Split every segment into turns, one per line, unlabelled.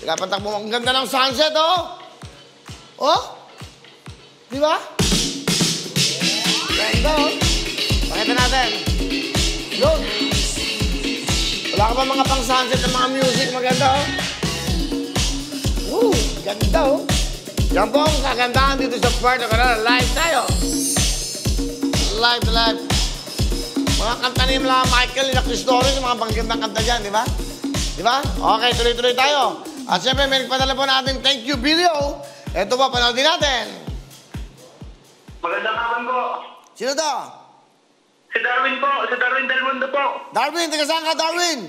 Pinapatakbo mo. Ang ganda ng sunset, oh! Oh? Di ba? Ganda, oh. Pakita natin. Yun. Wala ka ba mga pang-sunset ng mga music? Maganda, oh. Woo! Ganda, oh. Yan po ang kagandahan dito sa Puerto Canal. Live tayo. Live to live. Mga kanta ni Michael, ni Cristores, mga panggandang kanta dyan, di ba? Di ba? Okay, tuloy-tuloy tayo. At siyempre, may nagpadala po natin, thank you, Bilio. Ito po, panoodin natin.
Magandang hapon po.
Sino to?
Si Darwin po. Si Darwin Del Mundo po.
Darwin, taga saan ka, Darwin?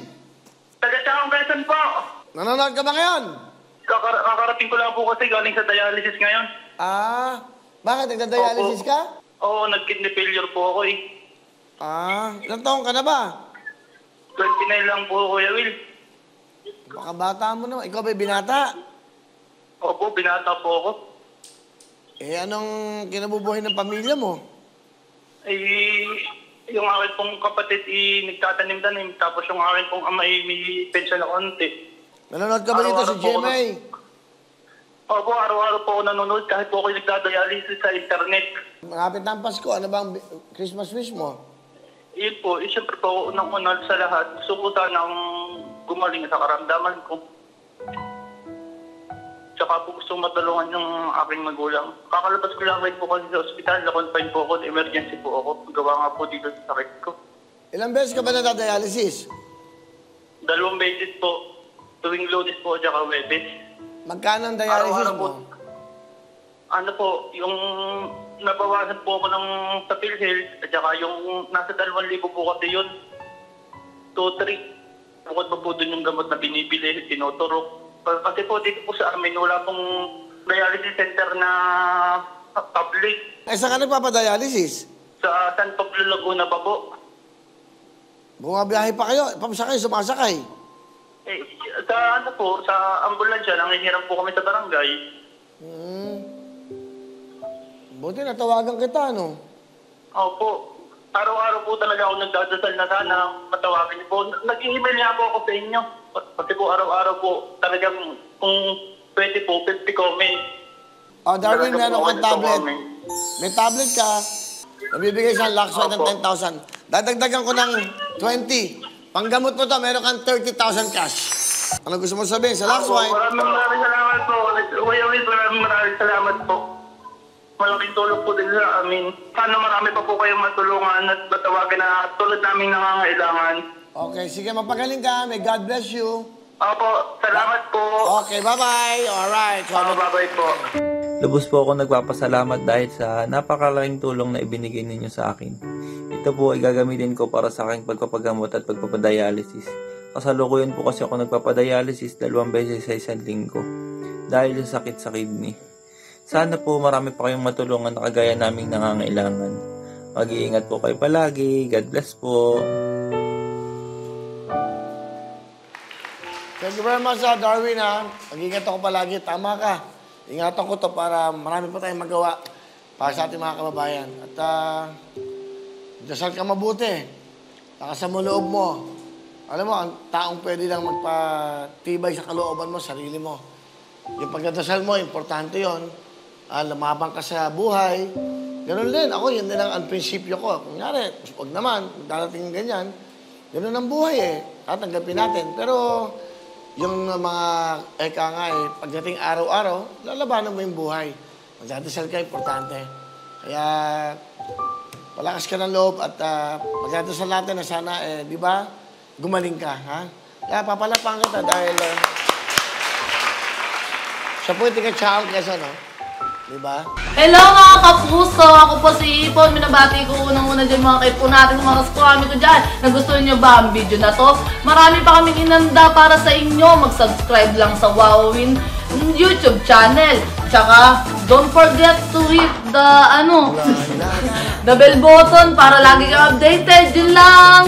Taga Siakong Quezon po.
Nanonood ka ba ngayon?
Kakarating ko lang po kasi galing sa dialysis ngayon.
Ah, bakit? Nagda-dialysis ka?
Oo, nag-kidney failure po ako eh.
Ah, ilang taong ka na ba?
29 lang po, Kuya Will.
Baka bata mo naman. Ikaw ba'y binata?
Opo, binata po ako.
Eh, anong kinabubuhay ng pamilya mo?
Eh, yung akin pong kapatid nagtatanim-tanim. Tapos yung akin pong ama may pension na konti.
Nanonood ka ba dito sa GMA?
Opo, araw-araw po ako nanonood kahit po ako nagdadialysis sa internet.
Malapit na ang Pasko. Ano bang Christmas wish mo?
Yun po, siyempre po, unang-unal sa lahat, gusto ko sanang gumaling sa karamdaman ko. Tsaka po gusto matulungan yung aking magulang. Kakalabas ko lang po kasi sa ospital, na-confine po ako, emergency po ako. Gawa nga po dito sa sakit ko.
Ilang beses ka ba nadadialysis?
2 beses po, tuwing Lunes po, tsaka Webes.
Magkano ang dialysis mo?
Ano po, yung nabawasan po ako ng sa PhilHealth, at saka yung nasa 2,000 po kasi yun. 2-3. Bukod pa po dun yung gamot na binibili, tinuturok. Kasi po dito po sa amin, wala pong dialysis center na public.
Eh, saan ka nagpapadialysis?
Sa San Pablo, Laguna pa po.
Bumabiyahe pa kayo? Pamasakay, sumasakay?
Eh, sa ano po, sa ambulansya, nangihiram po kami sa barangay.
Buti natawagan kita, no?
Opo. Araw-araw po talaga ako nagdadasal na sana matawagin niyo po. Nag-email nga po ako sa inyo. Kasi po araw-araw po talagang kung pwede po, 50 comments.
Oh, Darwin, meron kang tablet. May tablet ka. Nabibigay sa Luxwine ng 10,000. Dadagdagan ko ng 20. Panggamot mo to, meron kang 30,000 cash. Ano gusto mo sabihin sa Luxwine?
Maraming salamat po. Kuya Will, maraming salamat po. Malaking tulong po din sa amin. Sana marami pa po kayong matulungan at matawagan na tulad namin nangangailangan.
Okay, sige, mapagaling ka. May God bless you.
Opo, salamat po.
Okay, bye-bye. Alright.
Bye-bye po.
Lubos po ako nagpapasalamat dahil sa napakalaking tulong na ibinigay ninyo sa akin. Ito po ay gagamitin ko para sa aking pagpapagamot at pagpapadialysis. Kasalukuyan po kasi ako nagpapadialysis 2 beses sa isang linggo dahil sa sakit sa kidney. Sana po marami pa kayong matulungan na kagaya naming nangangailangan. Mag-iingat po kayo palagi. God bless po.
Thank you very much, Darwin, ha. Mag-ingat ako palagi. Tama ka. Ingatan ko to para marami pa tayong magawa para sa ating mga kababayan. At dasal ka mabuti. Lakasan mo loob mo. Alam mo, ang taong pwede lang magpatibay sa kalooban mo, sarili mo. Yung pagdadasal mo, importante yon. Lumabang ka sa buhay. Ganun din. Ako, yun din ang prinsipyo ko. Kunyari, huwag naman, darating ganyan. Ganun ang buhay eh. Tatanggapin natin. Pero, yung mga pagdating araw-araw, lalabanan mo yung buhay. Magdadasal ka, importante. Kaya, palakas ka ng loob at magdadasal natin na sana, di ba, gumaling ka, ha? Kaya papalapang kita dahil sa po yung tiga-Siakong Quezon, no? Diba?
Hello mga kapuso! Ako po si Ipon. Minabati ko unang-una dyan mga kaipo natin, mga kaskwami ko dyan. Nagustuhan nyo ba ang video na to? Marami pa kaming inanda para sa inyo. Mag-subscribe lang sa Wowin YouTube channel. Tsaka, don't forget to hit the, the bell button para lagi ka updated. Yun lang!